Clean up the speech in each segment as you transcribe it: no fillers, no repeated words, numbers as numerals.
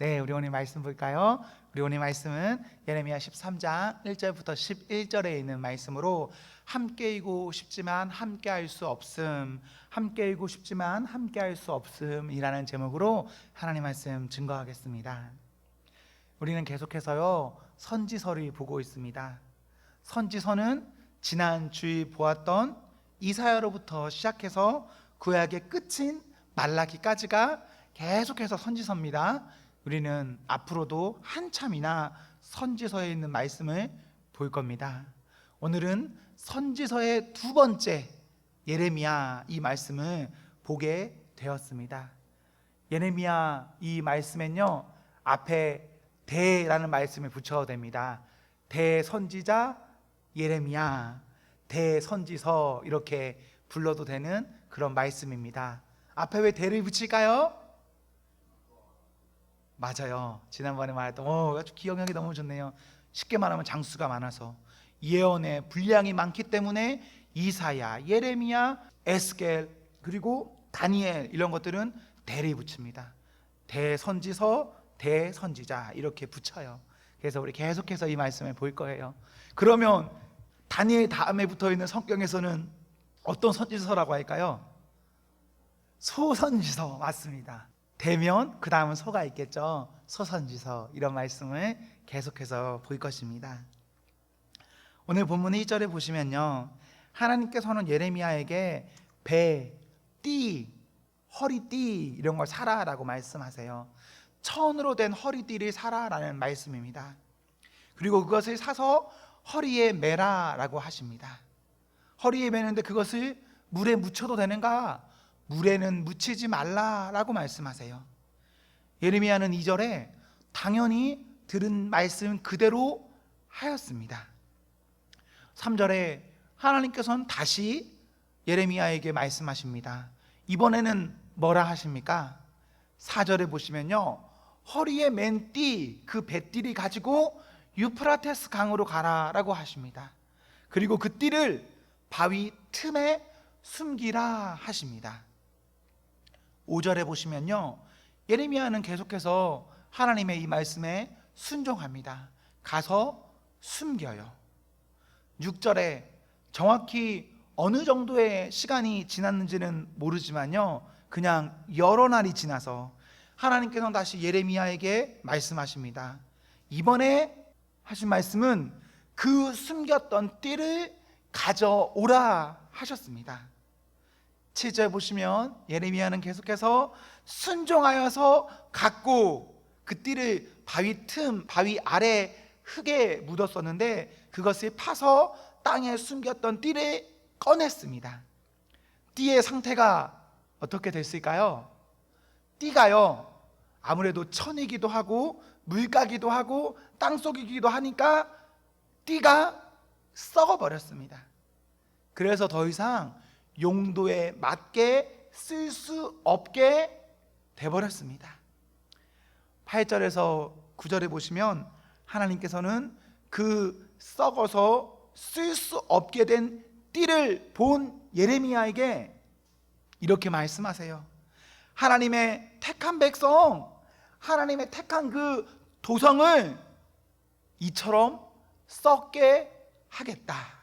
네, 우리 오늘 말씀 볼까요? 우리 오늘 말씀은 예레미야 13장 1절부터 11절에 있는 말씀으로 함께이고 싶지만 함께할 수 없음, 함께이고 싶지만 함께할 수 없음이라는 제목으로 하나님 말씀 증거하겠습니다. 우리는 계속해서요 선지서를 보고 있습니다. 선지서는 지난 주일 보았던 이사야로부터 시작해서 구약의 끝인 말라기까지가 계속해서 선지서입니다. 우리는 앞으로도 한참이나 선지서에 있는 말씀을 볼 겁니다. 오늘은 선지서의 두 번째 예레미야 이 말씀을 보게 되었습니다. 예레미야 이 말씀엔요 앞에 대라는 말씀을 붙여도 됩니다. 대선지자 예레미야, 대선지서 이렇게 불러도 되는 그런 말씀입니다. 앞에 왜 대를 붙일까요? 맞아요. 지난번에 말했던 아주 기억력이 너무 좋네요. 쉽게 말하면 장수가 많아서 예언의 분량이 많기 때문에 이사야, 예레미야, 에스겔 그리고 다니엘 이런 것들은 대를 붙입니다. 대선지서, 대선지자 이렇게 붙여요. 그래서 우리 계속해서 이 말씀을 볼 거예요. 그러면 다니엘 다음에 붙어있는 성경에서는 어떤 선지서라고 할까요? 소선지서 맞습니다. 대면 그 다음은 소가 있겠죠. 소선지서 이런 말씀을 계속해서 볼 것입니다. 오늘 본문 1절에 보시면요 하나님께서는 예레미야에게 배, 띠, 허리띠 이런 걸 사라라고 말씀하세요. 천으로 된 허리띠를 사라라는 말씀입니다. 그리고 그것을 사서 허리에 매라라고 하십니다. 허리에 매는데 그것을 물에 묻혀도 되는가? 물에는 묻히지 말라라고 말씀하세요. 예레미야는 2절에 당연히 들은 말씀 그대로 하였습니다. 3절에 하나님께서는 다시 예레미야에게 말씀하십니다. 이번에는 뭐라 하십니까? 4절에 보시면요 허리에 맨 띠, 그 배띠를 가지고 유프라테스 강으로 가라라고 하십니다. 그리고 그 띠를 바위 틈에 숨기라 하십니다. 5절에 보시면요 예레미야는 계속해서 하나님의 이 말씀에 순종합니다. 가서 숨겨요. 6절에 정확히 어느 정도의 시간이 지났는지는 모르지만요 그냥 여러 날이 지나서 하나님께서는 다시 예레미야에게 말씀하십니다. 이번에 하신 말씀은 그 숨겼던 띠를 가져오라 하셨습니다. 7절 보시면 예레미야는 계속해서 순종하여서 갖고 그 띠를 바위 틈, 바위 아래 흙에 묻었었는데 그것을 파서 땅에 숨겼던 띠를 꺼냈습니다. 띠의 상태가 어떻게 됐을까요? 띠가요 아무래도 천이기도 하고 물가기도 하고 땅속이기도 하니까 띠가 썩어버렸습니다. 그래서 더 이상 용도에 맞게 쓸 수 없게 돼버렸습니다. 8절에서 9절에 보시면 하나님께서는 그 썩어서 쓸 수 없게 된 띠를 본 예레미야에게 이렇게 말씀하세요. 하나님의 택한 백성, 하나님의 택한 그 도성을 이처럼 썩게 하겠다.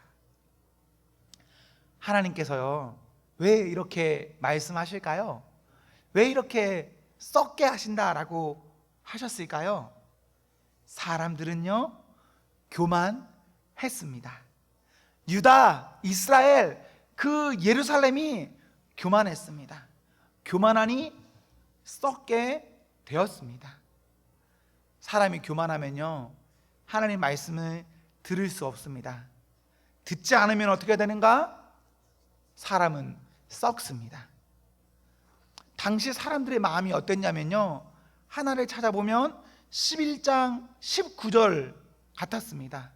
하나님께서요 왜 이렇게 말씀하실까요? 왜 이렇게 썩게 하신다라고 하셨을까요? 사람들은요 교만했습니다. 유다, 이스라엘, 그 예루살렘이 교만했습니다. 교만하니 썩게 되었습니다. 사람이 교만하면요 하나님 말씀을 들을 수 없습니다. 듣지 않으면 어떻게 되는가? 사람은 썩습니다. 당시 사람들의 마음이 어땠냐면요 하나를 찾아보면 11장 19절 같았습니다.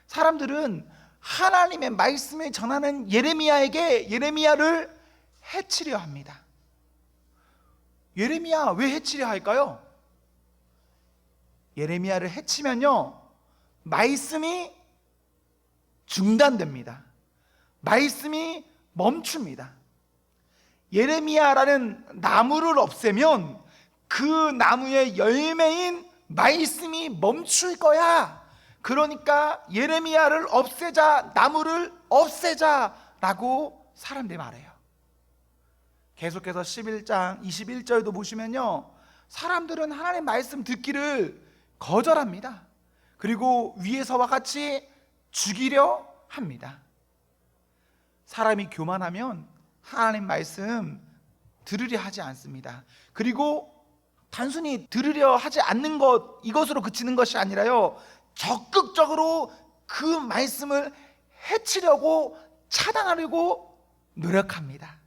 사람들은 하나님의 말씀을 전하는 예레미야에게 예레미야를 해치려 합니다. 예레미야 왜 해치려 할까요? 예레미야를 해치면요 말씀이 중단됩니다. 말씀이 멈춥니다. 예레미야라는 나무를 없애면 그 나무의 열매인 말씀이 멈출 거야. 그러니까 예레미야를 없애자, 나무를 없애자라고 사람들이 말해요. 계속해서 11장 21절도 보시면요, 사람들은 하나님의 말씀 듣기를 거절합니다. 그리고 위에서와 같이 죽이려 합니다. 사람이 교만하면 하나님 말씀 들으려 하지 않습니다. 그리고 단순히 들으려 하지 않는 것, 이것으로 그치는 것이 아니라요, 적극적으로 그 말씀을 해치려고, 차단하려고 노력합니다.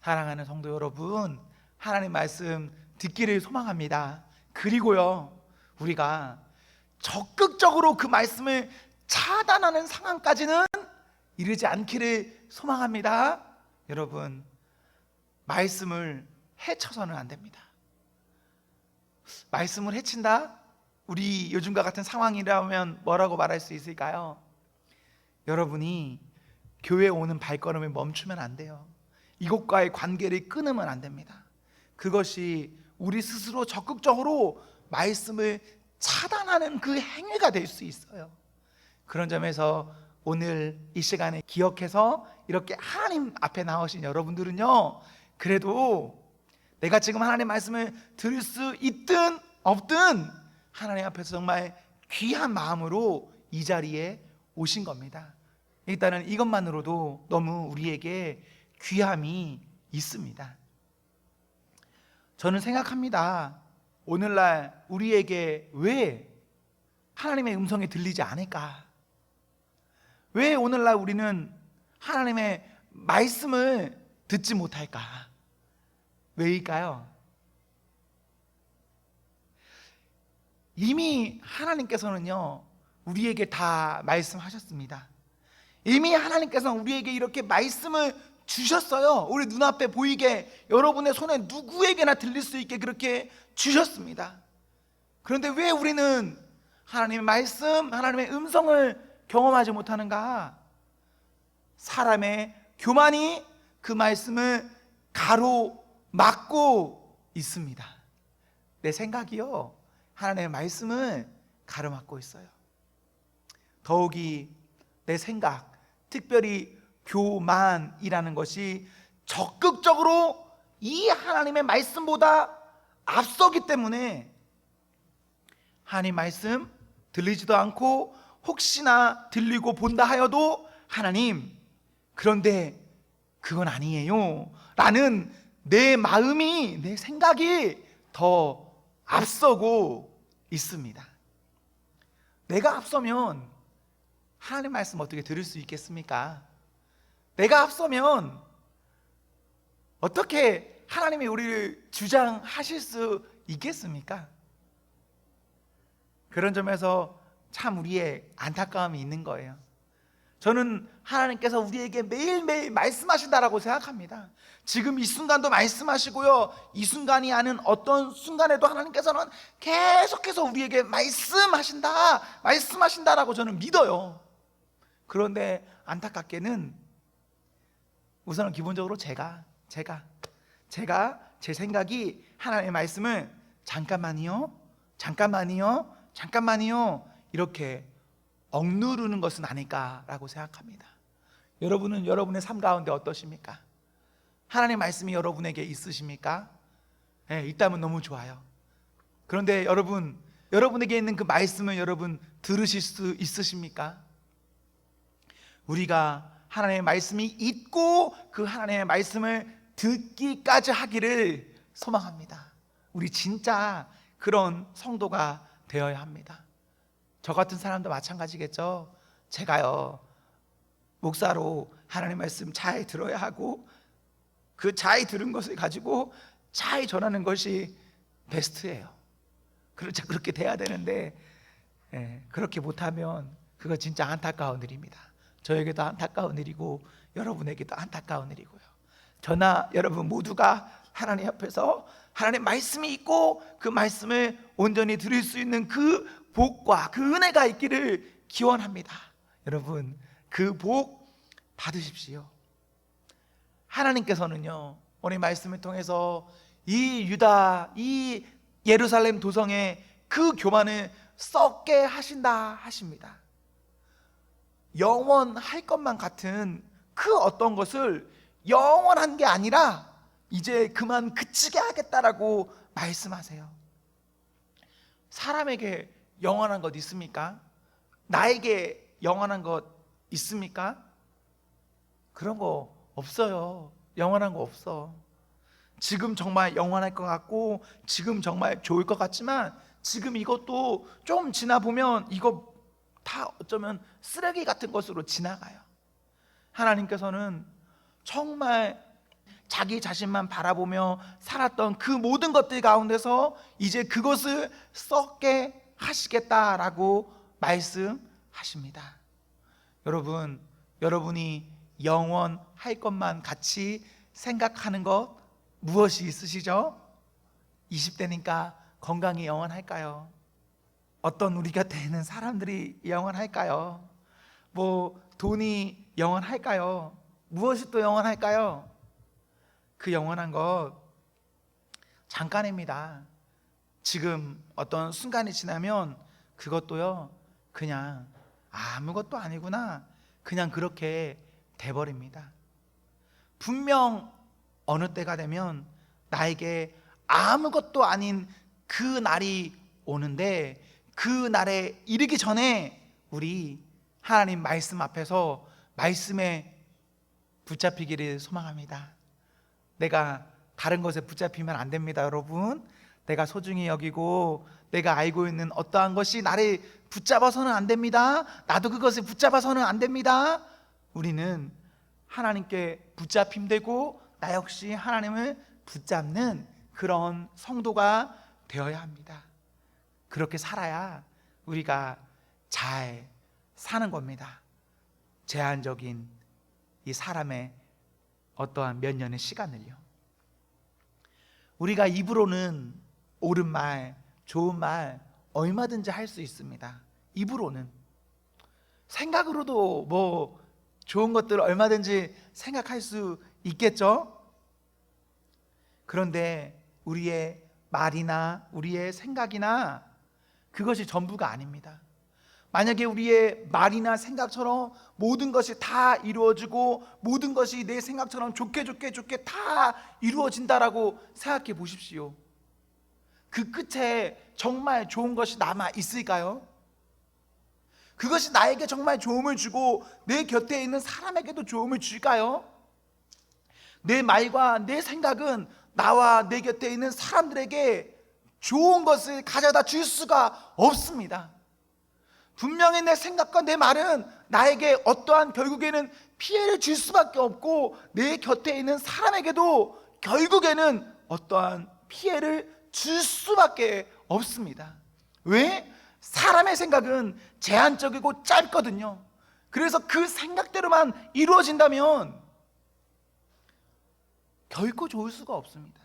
사랑하는 성도 여러분, 하나님 말씀 듣기를 소망합니다. 그리고요, 우리가 적극적으로 그 말씀을 차단하는 상황까지는 이르지 않기를 소망합니다. 여러분, 말씀을 해쳐서는 안 됩니다. 말씀을 해친다? 우리 요즘과 같은 상황이라면 뭐라고 말할 수 있을까요? 여러분이 교회에 오는 발걸음을 멈추면 안 돼요. 이곳과의 관계를 끊으면 안 됩니다. 그것이 우리 스스로 적극적으로 말씀을 차단하는 그 행위가 될 수 있어요. 그런 점에서 오늘 이 시간에 기억해서 이렇게 하나님 앞에 나오신 여러분들은요, 그래도 내가 지금 하나님의 말씀을 들을 수 있든 없든 하나님 앞에서 정말 귀한 마음으로 이 자리에 오신 겁니다. 일단은 이것만으로도 너무 우리에게 귀함이 있습니다. 저는 생각합니다. 오늘날 우리에게 왜 하나님의 음성이 들리지 않을까? 왜 오늘날 우리는 하나님의 말씀을 듣지 못할까? 왜일까요? 이미 하나님께서는요, 우리에게 다 말씀하셨습니다. 이미 하나님께서는 우리에게 이렇게 말씀을 주셨어요. 우리 눈앞에 보이게, 여러분의 손에 누구에게나 들릴 수 있게 그렇게 주셨습니다. 그런데 왜 우리는 하나님의 말씀, 하나님의 음성을 경험하지 못하는가? 사람의 교만이 그 말씀을 가로막고 있습니다. 내 생각이요, 하나님의 말씀을 가로막고 있어요. 더욱이 내 생각, 특별히 교만이라는 것이 적극적으로 이 하나님의 말씀보다 앞서기 때문에 하나님 말씀 들리지도 않고, 혹시나 들리고 본다 하여도 하나님, 그런데 그건 아니에요 라는 내 마음이, 내 생각이 더 앞서고 있습니다. 내가 앞서면 하나님 말씀 어떻게 들을 수 있겠습니까? 내가 앞서면 어떻게 하나님이 우리를 주장하실 수 있겠습니까? 그런 점에서 참 우리의 안타까움이 있는 거예요. 저는 하나님께서 우리에게 매일매일 말씀하신다라고 생각합니다. 지금 이 순간도 말씀하시고요, 이 순간이 아닌 어떤 순간에도 하나님께서는 계속해서 우리에게 말씀하신다라고 저는 믿어요. 그런데 안타깝게는 우선은 기본적으로 제가 제 생각이 하나님의 말씀을 잠깐만요 이렇게 억누르는 것은 아닐까라고 생각합니다. 여러분은 여러분의 삶 가운데 어떠십니까? 하나님의 말씀이 여러분에게 있으십니까? 네, 있다면 너무 좋아요. 그런데 여러분에게 있는 그 말씀을 여러분 들으실 수 있으십니까? 우리가 하나님의 말씀이 있고 그 하나님의 말씀을 듣기까지 하기를 소망합니다. 우리 진짜 그런 성도가 되어야 합니다. 저 같은 사람도 마찬가지겠죠. 제가요, 목사로 하나님의 말씀 잘 들어야 하고, 그 잘 들은 것을 가지고 잘 전하는 것이 베스트예요. 그렇게 돼야 되는데, 그렇게 못하면 그거 진짜 안타까운 일입니다. 저에게도 안타까운 일이고 여러분에게도 안타까운 일이고요. 저나 여러분 모두가 하나님 앞에서 하나님의 말씀이 있고 그 말씀을 온전히 들을 수 있는 그 복과 그 은혜가 있기를 기원합니다. 여러분, 그 복 받으십시오. 하나님께서는요, 오늘 말씀을 통해서 이 유다, 이 예루살렘 도성에 그 교만을 썩게 하신다 하십니다. 영원할 것만 같은 그 어떤 것을 영원한 게 아니라 이제 그만 그치게 하겠다라고 말씀하세요. 사람에게 영원한 것 있습니까? 나에게 영원한 것 있습니까? 그런 거 없어요. 영원한 거 없어. 지금 정말 영원할 것 같고 지금 정말 좋을 것 같지만 지금 이것도 좀 지나 보면 이거 다 어쩌면 쓰레기 같은 것으로 지나가요. 하나님께서는 정말 자기 자신만 바라보며 살았던 그 모든 것들 가운데서 이제 그것을 썩게 하시겠다라고 말씀하십니다. 여러분, 여러분이 영원할 것만 같이 생각하는 것 무엇이 있으시죠? 20대니까 건강이 영원할까요? 어떤 우리 곁에 있는 사람들이 영원할까요? 뭐 돈이 영원할까요? 무엇이 또 영원할까요? 그 영원한 것 잠깐입니다. 지금 어떤 순간이 지나면 그것도요 그냥 아무것도 아니구나 그냥 그렇게 돼버립니다. 분명 어느 때가 되면 나에게 아무것도 아닌 그 날이 오는데 그 날에 이르기 전에 우리 하나님 말씀 앞에서 말씀에 붙잡히기를 소망합니다. 내가 다른 것에 붙잡히면 안 됩니다, 여러분. 내가 소중히 여기고 내가 알고 있는 어떠한 것이 나를 붙잡아서는 안 됩니다. 나도 그것을 붙잡아서는 안 됩니다. 우리는 하나님께 붙잡힘되고 나 역시 하나님을 붙잡는 그런 성도가 되어야 합니다. 그렇게 살아야 우리가 잘 사는 겁니다. 제한적인 이 사람의 어떠한 몇 년의 시간을요. 우리가 입으로는 옳은 말, 좋은 말 얼마든지 할 수 있습니다. 입으로는. 생각으로도 뭐 좋은 것들 얼마든지 생각할 수 있겠죠? 그런데 우리의 말이나 우리의 생각이나 그것이 전부가 아닙니다. 만약에 우리의 말이나 생각처럼 모든 것이 다 이루어지고 모든 것이 내 생각처럼 좋게 다 이루어진다라고 생각해 보십시오. 그 끝에 정말 좋은 것이 남아 있을까요? 그것이 나에게 정말 좋음을 주고 내 곁에 있는 사람에게도 좋음을 줄까요? 내 말과 내 생각은 나와 내 곁에 있는 사람들에게 좋은 것을 가져다 줄 수가 없습니다. 분명히 내 생각과 내 말은 나에게 어떠한 결국에는 피해를 줄 수밖에 없고 내 곁에 있는 사람에게도 결국에는 어떠한 피해를 줄 수밖에 없습니다. 왜? 사람의 생각은 제한적이고 짧거든요. 그래서 그 생각대로만 이루어진다면 결코 좋을 수가 없습니다.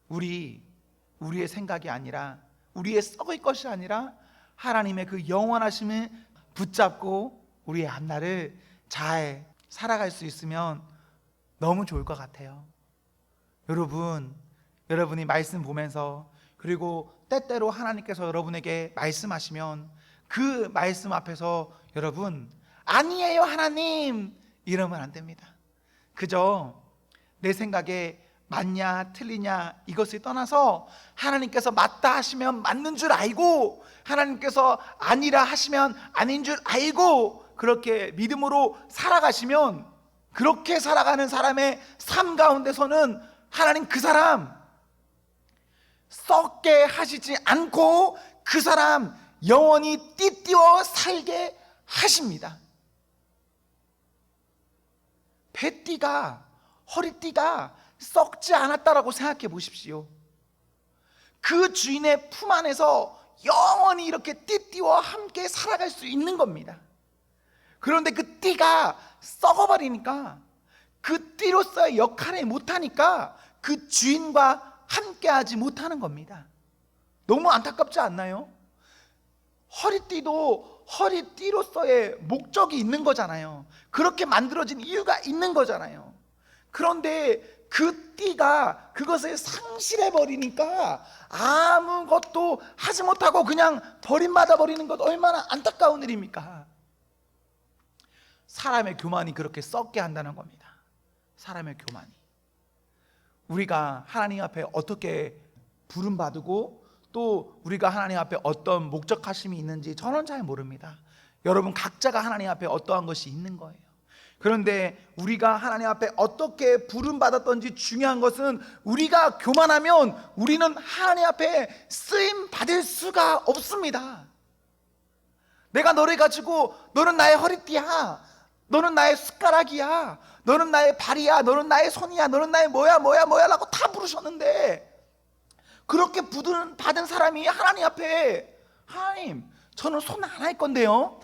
우리의 생각이 아니라 우리의 썩을 것이 아니라 하나님의 그 영원하심을 붙잡고 우리의 앞날을 잘 살아갈 수 있으면 너무 좋을 것 같아요. 여러분이 말씀 보면서 그리고 때때로 하나님께서 여러분에게 말씀하시면 그 말씀 앞에서 여러분 아니에요 하나님 이러면 안 됩니다. 그저 내 생각에 맞냐 틀리냐 이것을 떠나서 하나님께서 맞다 하시면 맞는 줄 알고 하나님께서 아니라 하시면 아닌 줄 알고 그렇게 믿음으로 살아가시면 그렇게 살아가는 사람의 삶 가운데서는 하나님 그 사람 썩게 하시지 않고 그 사람 영원히 띠띠워 살게 하십니다. 배띠가 허리띠가 썩지 않았다라고 생각해 보십시오. 그 주인의 품 안에서 영원히 이렇게 띠띠와 함께 살아갈 수 있는 겁니다. 그런데 그 띠가 썩어버리니까 그 띠로서의 역할을 못하니까 그 주인과 함께하지 못하는 겁니다. 너무 안타깝지 않나요? 허리띠도 허리띠로서의 목적이 있는 거잖아요. 그렇게 만들어진 이유가 있는 거잖아요. 그런데 그 띠가 그것을 상실해 버리니까 아무것도 하지 못하고 그냥 버림받아 버리는 것, 얼마나 안타까운 일입니까? 사람의 교만이 그렇게 썩게 한다는 겁니다. 사람의 교만이. 우리가 하나님 앞에 어떻게 부름받고 또 우리가 하나님 앞에 어떤 목적하심이 있는지 저는 잘 모릅니다. 여러분 각자가 하나님 앞에 어떠한 것이 있는 거예요. 그런데 우리가 하나님 앞에 어떻게 부름받았던지 중요한 것은, 우리가 교만하면 우리는 하나님 앞에 쓰임 받을 수가 없습니다. 내가 너를 가지고 너는 나의 허리띠야, 너는 나의 숟가락이야, 너는 나의 발이야, 너는 나의 손이야, 너는 나의 뭐야 라고 다 부르셨는데, 그렇게 받은 사람이 하나님 앞에, 하나님 저는 손 안 할 건데요,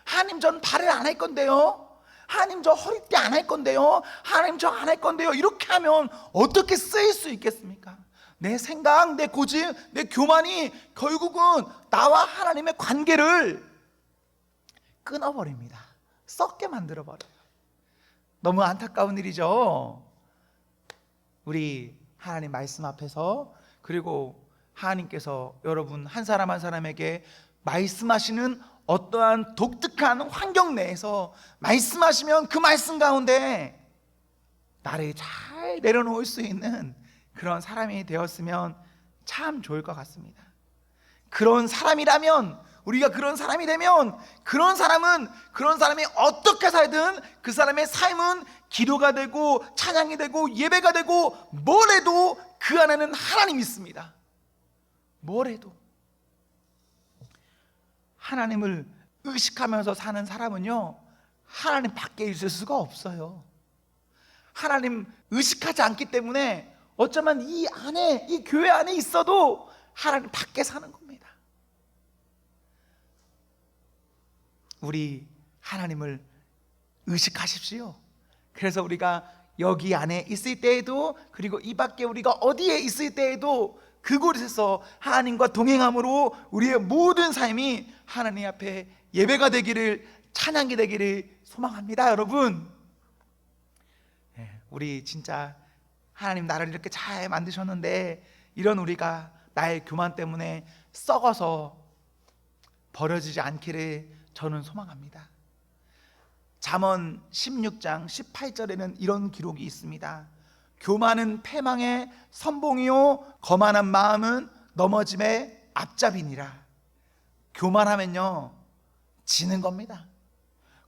하나님 저는 발을 안 할 건데요, 하나님 저 허리띠 안 할 건데요, 하나님 저 안 할 건데요, 이렇게 하면 어떻게 쓰일 수 있겠습니까? 내 생각, 내 고집, 내 교만이 결국은 나와 하나님의 관계를 끊어버립니다. 썩게 만들어버려요. 너무 안타까운 일이죠. 우리 하나님 말씀 앞에서, 그리고 하나님께서 여러분 한 사람 한 사람에게 말씀하시는 어떠한 독특한 환경 내에서 말씀하시면 그 말씀 가운데 나를 잘 내려놓을 수 있는 그런 사람이 되었으면 참 좋을 것 같습니다. 그런 사람이라면, 우리가 그런 사람이 되면, 그런 사람이 어떻게 살든 그 사람의 삶은 기도가 되고 찬양이 되고 예배가 되고, 뭘 해도 그 안에는 하나님이 있습니다. 뭘 해도. 하나님을 의식하면서 사는 사람은요, 하나님 밖에 있을 수가 없어요. 하나님 의식하지 않기 때문에 어쩌면 이 안에, 이 교회 안에 있어도 하나님 밖에 사는 겁니다. 우리 하나님을 의식하십시오. 그래서 우리가 여기 안에 있을 때에도, 그리고 이 밖에 우리가 어디에 있을 때에도 그곳에서 하나님과 동행함으로 우리의 모든 삶이 하나님 앞에 예배가 되기를, 찬양이 되기를 소망합니다. 여러분, 우리 진짜 하나님 나를 이렇게 잘 만드셨는데, 이런 우리가 나의 교만 때문에 썩어서 버려지지 않기를 저는 소망합니다. 잠언 16장 18절에는 이런 기록이 있습니다. 교만은 패망의 선봉이요 거만한 마음은 넘어짐의 앞잡이니라. 교만하면요 지는 겁니다.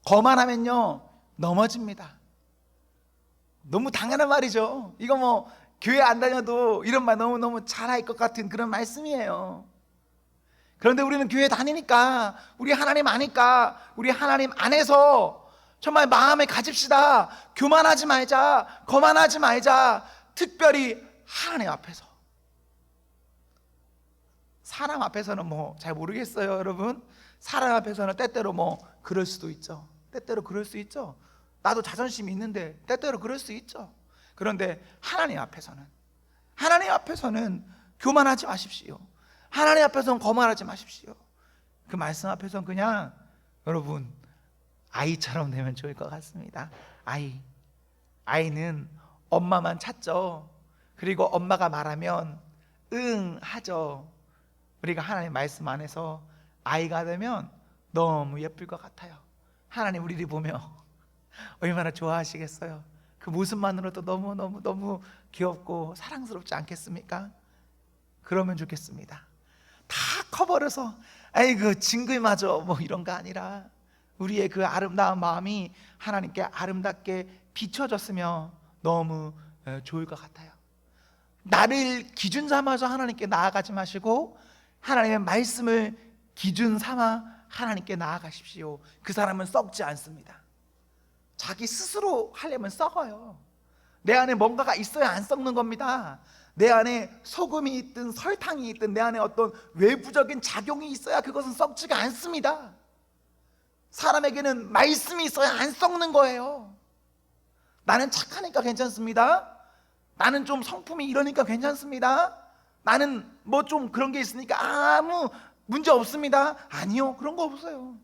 거만하면요 넘어집니다. 너무 당연한 말이죠. 이거 뭐 교회 안 다녀도 이런 말 너무너무 잘할 것 같은 그런 말씀이에요. 그런데 우리는 교회 다니니까, 우리 하나님 아니까, 우리 하나님 안에서 정말 마음에 가집시다. 교만하지 말자, 거만하지 말자. 특별히 하나님 앞에서. 사람 앞에서는 뭐 잘 모르겠어요, 여러분. 사람 앞에서는 때때로 뭐 그럴 수도 있죠. 때때로 그럴 수 있죠. 나도 자존심이 있는데 때때로 그럴 수 있죠. 그런데 하나님 앞에서는 교만하지 마십시오. 하나님 앞에서는 거만하지 마십시오. 그 말씀 앞에서는 그냥 여러분 아이처럼 되면 좋을 것 같습니다. 아이는 엄마만 찾죠. 그리고 엄마가 말하면 응 하죠. 우리가 하나님 말씀 안에서 아이가 되면 너무 예쁠 것 같아요. 하나님 우리를 보며 얼마나 좋아하시겠어요. 그 모습만으로도 너무 귀엽고 사랑스럽지 않겠습니까? 그러면 좋겠습니다. 다 커버려서 아이고 징글맞아 뭐 이런 거 아니라, 우리의 그 아름다운 마음이 하나님께 아름답게 비춰졌으면 너무 좋을 것 같아요. 나를 기준 삼아서 하나님께 나아가지 마시고 하나님의 말씀을 기준 삼아 하나님께 나아가십시오. 그 사람은 썩지 않습니다. 자기 스스로 하려면 썩어요. 내 안에 뭔가가 있어야 안 썩는 겁니다. 내 안에 소금이 있든 설탕이 있든 내 안에 어떤 외부적인 작용이 있어야 그것은 썩지가 않습니다. 사람에게는 말씀이 있어야 안 썩는 거예요. 나는 착하니까 괜찮습니다. 나는 좀 성품이 이러니까 괜찮습니다. 나는 뭐 좀 그런 게 있으니까 아무 문제 없습니다. 아니요, 그런 거 없어요.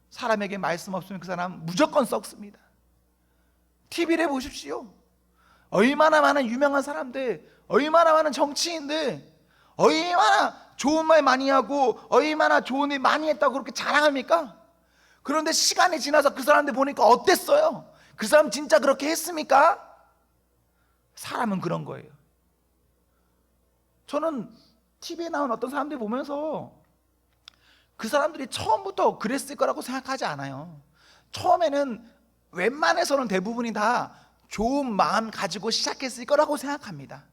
사람에게 말씀 없으면 그 사람 무조건 썩습니다. TV를 보십시오. 얼마나 많은 유명한 사람들, 얼마나 많은 정치인들, 얼마나 좋은 말 많이 하고 얼마나 좋은 일 많이 했다고 그렇게 자랑합니까? 그런데 시간이 지나서 그 사람들 보니까 어땠어요? 그 사람 진짜 그렇게 했습니까? 사람은 그런 거예요. 저는 TV에 나온 어떤 사람들 보면서 그 사람들이 처음부터 그랬을 거라고 생각하지 않아요. 처음에는 웬만해서는 대부분이 다 좋은 마음 가지고 시작했을 거라고 생각합니다.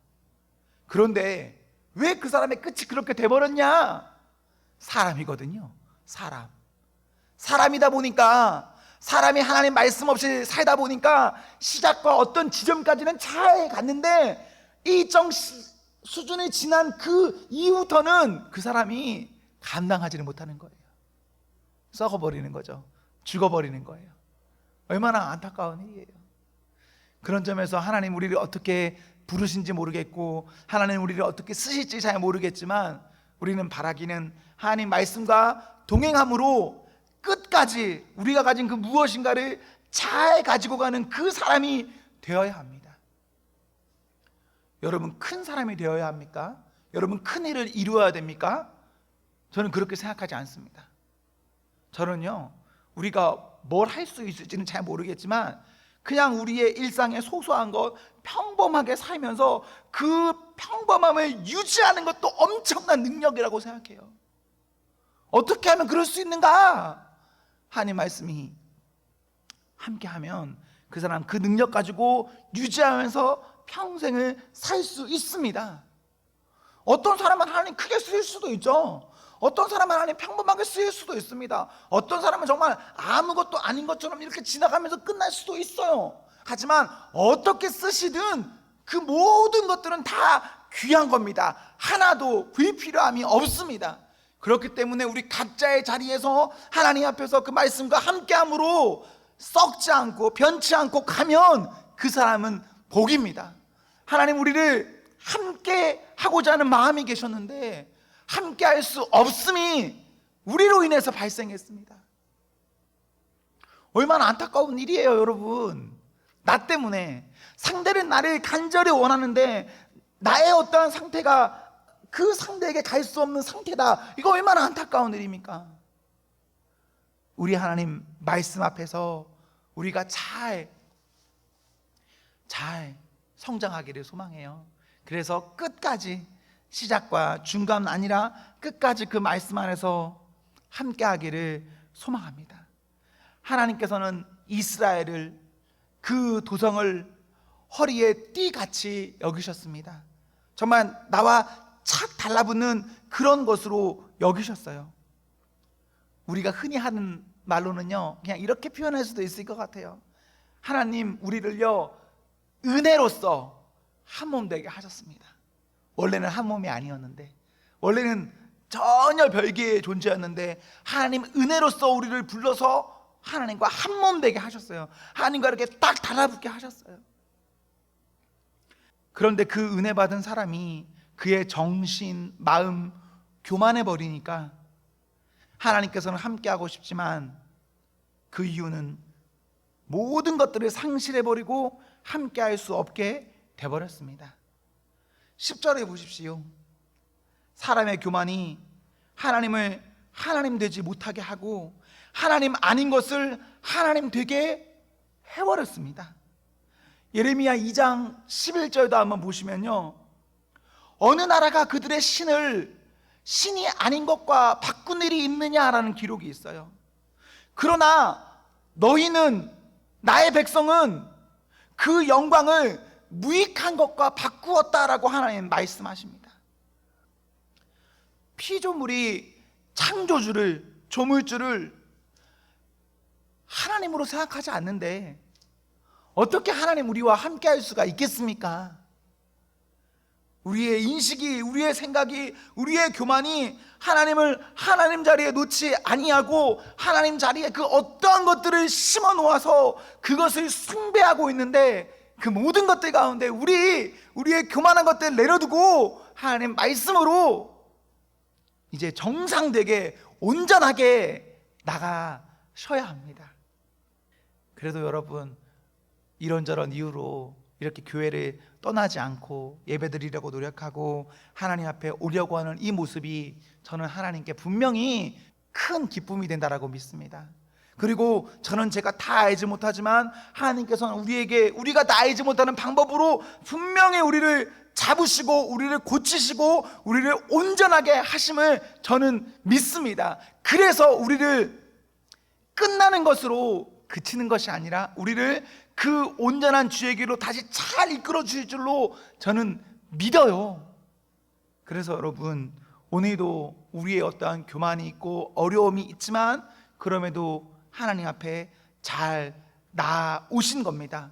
그런데 왜 그 사람의 끝이 그렇게 돼버렸냐? 사람이거든요. 사람이다 보니까, 사람이 하나님 말씀 없이 살다 보니까 시작과 어떤 지점까지는 잘 갔는데 일정 수준이 지난 그 이후부터는 그 사람이 감당하지를 못하는 거예요. 썩어버리는 거죠. 죽어버리는 거예요. 얼마나 안타까운 일이에요. 그런 점에서 하나님 우리를 어떻게 부르신지 모르겠고 하나님 우리를 어떻게 쓰실지 잘 모르겠지만 우리는 바라기는 하나님 말씀과 동행함으로 끝까지 우리가 가진 그 무엇인가를 잘 가지고 가는 그 사람이 되어야 합니다. 여러분, 큰 사람이 되어야 합니까? 여러분, 큰 일을 이루어야 됩니까? 저는 그렇게 생각하지 않습니다. 저는요, 우리가 뭘 할 수 있을지는 잘 모르겠지만 그냥 우리의 일상의 소소한 것, 평범하게 살면서 그 평범함을 유지하는 것도 엄청난 능력이라고 생각해요. 어떻게 하면 그럴 수 있는가? 하나님 말씀이 함께하면 그 사람 그 능력 가지고 유지하면서 평생을 살 수 있습니다. 어떤 사람은 하나님 크게 쓰일 수도 있죠. 어떤 사람은 하나님 평범하게 쓰일 수도 있습니다. 어떤 사람은 정말 아무것도 아닌 것처럼 이렇게 지나가면서 끝날 수도 있어요. 하지만 어떻게 쓰시든 그 모든 것들은 다 귀한 겁니다. 하나도 불필요함이 없습니다. 그렇기 때문에 우리 각자의 자리에서 하나님 앞에서 그 말씀과 함께함으로 썩지 않고 변치 않고 가면 그 사람은 복입니다. 하나님 우리를 함께 하고자 하는 마음이 계셨는데 함께 할 수 없음이 우리로 인해서 발생했습니다. 얼마나 안타까운 일이에요, 여러분. 나 때문에 상대는 나를 간절히 원하는데 나의 어떠한 상태가 그 상대에게 갈 수 없는 상태다. 이거 얼마나 안타까운 일입니까? 우리 하나님 말씀 앞에서 우리가 잘 성장하기를 소망해요. 그래서 끝까지, 시작과 중간 아니라 끝까지 그 말씀 안에서 함께 하기를 소망합니다. 하나님께서는 이스라엘을, 그 도성을 허리에 띠같이 여기셨습니다. 정말 나와 착 달라붙는 그런 것으로 여기셨어요. 우리가 흔히 하는 말로는요, 그냥 이렇게 표현할 수도 있을 것 같아요. 하나님 우리를요, 은혜로서 한 몸 되게 하셨습니다. 원래는 한 몸이 아니었는데, 원래는 전혀 별개의 존재였는데 하나님 은혜로서 우리를 불러서 하나님과 한 몸 되게 하셨어요. 하나님과 이렇게 딱 달라붙게 하셨어요. 그런데 그 은혜 받은 사람이 그의 정신, 마음 교만해 버리니까 하나님께서는 함께하고 싶지만 그 이유는 모든 것들을 상실해 버리고 함께할 수 없게 돼버렸습니다. 10절에 보십시오. 사람의 교만이 하나님을 하나님 되지 못하게 하고 하나님 아닌 것을 하나님 되게 해버렸습니다. 예레미야 2장 11절도 한번 보시면요, 어느 나라가 그들의 신을 신이 아닌 것과 바꾼 일이 있느냐라는 기록이 있어요. 그러나 너희는, 나의 백성은 그 영광을 무익한 것과 바꾸었다라고 하나님 말씀하십니다. 피조물이 창조주를, 조물주를 하나님으로 생각하지 않는데 어떻게 하나님 우리와 함께 할 수가 있겠습니까? 우리의 인식이, 우리의 생각이, 우리의 교만이 하나님을 하나님 자리에 놓지 아니하고 하나님 자리에 그 어떠한 것들을 심어 놓아서 그것을 숭배하고 있는데, 그 모든 것들 가운데 우리의 교만한 것들을 내려두고 하나님 말씀으로 이제 정상되게 온전하게 나가셔야 합니다. 그래도 여러분, 이런저런 이유로 이렇게 교회를 떠나지 않고 예배드리려고 노력하고 하나님 앞에 오려고 하는 이 모습이 저는 하나님께 분명히 큰 기쁨이 된다라고 믿습니다. 그리고 저는 제가 다 알지 못하지만 하나님께서는 우리가 다 알지 못하는 방법으로 분명히 우리를 잡으시고 우리를 고치시고 우리를 온전하게 하심을 저는 믿습니다. 그래서 우리를 끝나는 것으로 그치는 것이 아니라 우리를 그 온전한 주에게로 다시 잘 이끌어 주실 줄로 저는 믿어요. 그래서 여러분, 오늘도 우리의 어떠한 교만이 있고 어려움이 있지만 그럼에도 하나님 앞에 잘 나오신 겁니다.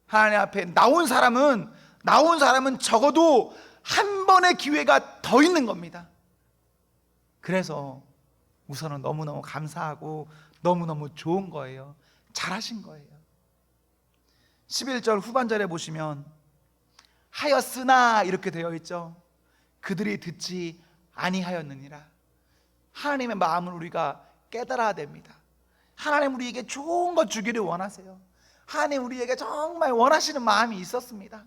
하나님 앞에 나온 사람은 적어도 한 번의 기회가 더 있는 겁니다. 그래서 우선은 너무너무 감사하고 너무너무 좋은 거예요. 잘하신 거예요. 11절 후반절에 보시면 하였으나 이렇게 되어 있죠. 그들이 듣지 아니하였느니라. 하나님의 마음을 우리가 깨달아야 됩니다. 하나님 우리에게 좋은 것 주기를 원하세요. 하나님 우리에게 정말 원하시는 마음이 있었습니다.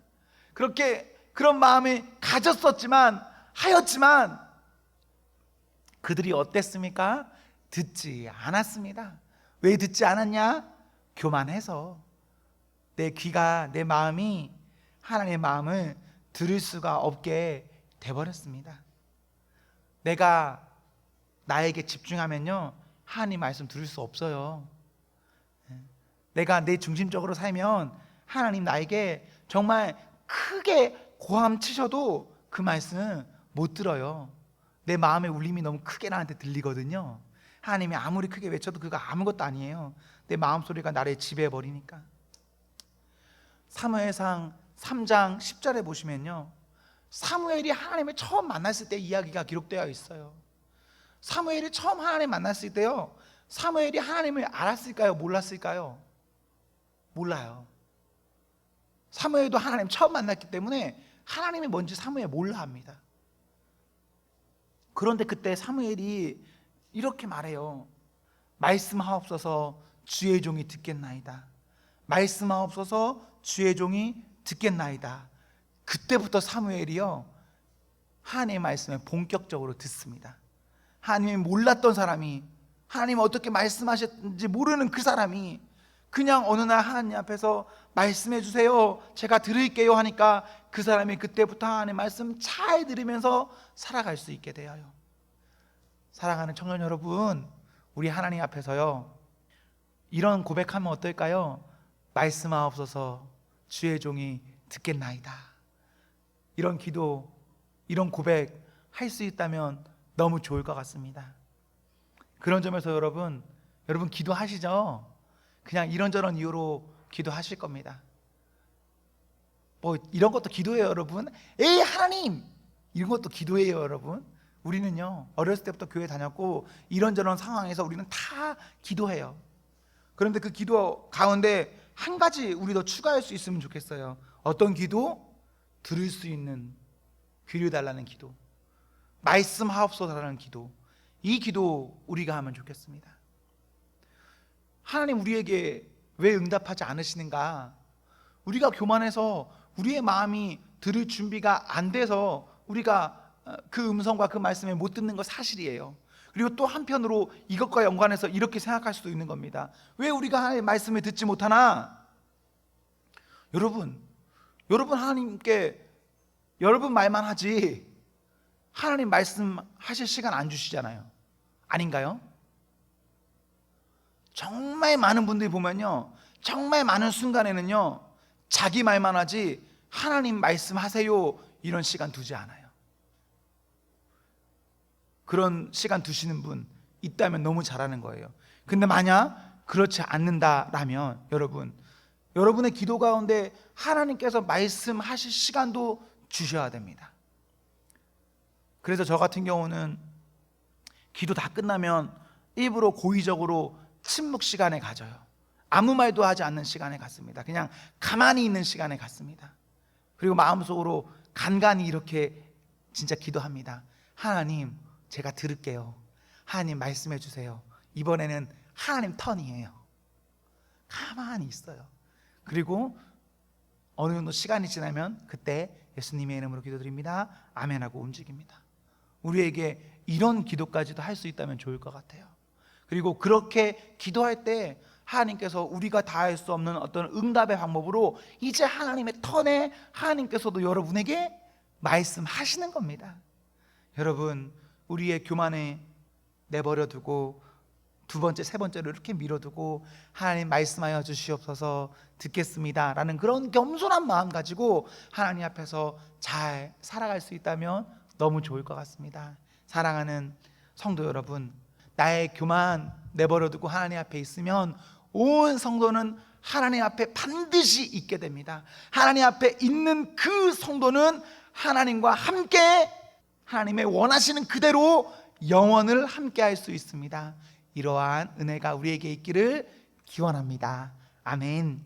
그런 마음을 하였지만 그들이 어땠습니까? 듣지 않았습니다. 왜 듣지 않았냐? 교만해서. 내 귀가, 내 마음이 하나님의 마음을 들을 수가 없게 돼버렸습니다. 내가 나에게 집중하면요, 하나님 말씀 들을 수 없어요. 내가 내 중심적으로 살면 하나님 나에게 정말 크게 고함 치셔도 그 말씀 못 들어요. 내 마음의 울림이 너무 크게 나한테 들리거든요. 하나님이 아무리 크게 외쳐도 그거 아무것도 아니에요. 내 마음소리가 나를 지배해버리니까. 사무엘상 3장 10절에 보시면요, 사무엘이 하나님을 처음 만났을 때 이야기가 기록되어 있어요. 사무엘이 처음 하나님 만났을 때요, 사무엘이 하나님을 알았을까요? 몰랐을까요? 몰라요. 사무엘도 하나님 처음 만났기 때문에 하나님이 뭔지 사무엘 몰라 합니다. 그런데 그때 사무엘이 이렇게 말해요. 말씀하옵소서 주의 종이 듣겠나이다. 말씀하옵소서 주의 종이 듣겠나이다. 그때부터 사무엘이요, 하나님의 말씀을 본격적으로 듣습니다. 하나님이 몰랐던 사람이, 하나님 어떻게 말씀하셨는지 모르는 그 사람이 그냥 어느 날 하나님 앞에서 말씀해 주세요, 제가 들을게요 하니까 그 사람이 그때부터 하나님 말씀 잘 들으면서 살아갈 수 있게 되어요. 사랑하는 청년 여러분, 우리 하나님 앞에서요, 이런 고백하면 어떨까요? 말씀하옵소서 주의 종이 듣겠나이다. 이런 기도, 이런 고백 할 수 있다면 너무 좋을 것 같습니다. 그런 점에서 여러분 기도하시죠? 그냥 이런저런 이유로 기도하실 겁니다. 뭐 이런 것도 기도해요 여러분. 에이 하나님, 이런 것도 기도해요 여러분. 우리는요, 어렸을 때부터 교회 다녔고 이런저런 상황에서 우리는 다 기도해요. 그런데 그 기도 가운데 한 가지 우리 더 추가할 수 있으면 좋겠어요. 어떤 기도? 들을 수 있는 귀를 달라는 기도, 말씀하옵소서라는 기도. 이 기도 우리가 하면 좋겠습니다. 하나님 우리에게 왜 응답하지 않으시는가? 우리가 교만해서 우리의 마음이 들을 준비가 안 돼서 우리가 그 음성과 그 말씀을 못 듣는 건 사실이에요. 그리고 또 한편으로 이것과 연관해서 이렇게 생각할 수도 있는 겁니다. 왜 우리가 하나님의 말씀을 듣지 못하나? 여러분 하나님께 여러분 말만 하지 하나님 말씀하실 시간 안 주시잖아요. 아닌가요? 정말 많은 분들이 보면요, 정말 많은 순간에는요, 자기 말만 하지 하나님 말씀하세요 이런 시간 두지 않아요. 그런 시간 두시는 분 있다면 너무 잘하는 거예요. 근데 만약 그렇지 않는다라면 여러분의 기도 가운데 하나님께서 말씀하실 시간도 주셔야 됩니다. 그래서 저 같은 경우는 기도 다 끝나면 일부러 고의적으로 침묵 시간에 가져요. 아무 말도 하지 않는 시간에 갔습니다. 그냥 가만히 있는 시간에 갔습니다. 그리고 마음속으로 간간히 이렇게 진짜 기도합니다. 하나님, 제가 들을게요. 하나님 말씀해 주세요. 이번에는 하나님 턴이에요. 가만히 있어요. 그리고 어느 정도 시간이 지나면 그때 예수님의 이름으로 기도드립니다, 아멘 하고 움직입니다. 우리에게 이런 기도까지도 할 수 있다면 좋을 것 같아요. 그리고 그렇게 기도할 때 하나님께서 우리가 다 할 수 없는 어떤 응답의 방법으로 이제 하나님의 턴에 하나님께서도 여러분에게 말씀하시는 겁니다. 여러분, 우리의 교만에 내버려 두고 두 번째, 세 번째로 이렇게 밀어두고 하나님 말씀하여 주시옵소서 듣겠습니다 라는 그런 겸손한 마음 가지고 하나님 앞에서 잘 살아갈 수 있다면 너무 좋을 것 같습니다. 사랑하는 성도 여러분, 나의 교만 내버려 두고 하나님 앞에 있으면 온 성도는 하나님 앞에 반드시 있게 됩니다. 하나님 앞에 있는 그 성도는 하나님과 함께 하나님의 원하시는 그대로 영원을 함께 할 수 있습니다. 이러한 은혜가 우리에게 있기를 기원합니다. 아멘.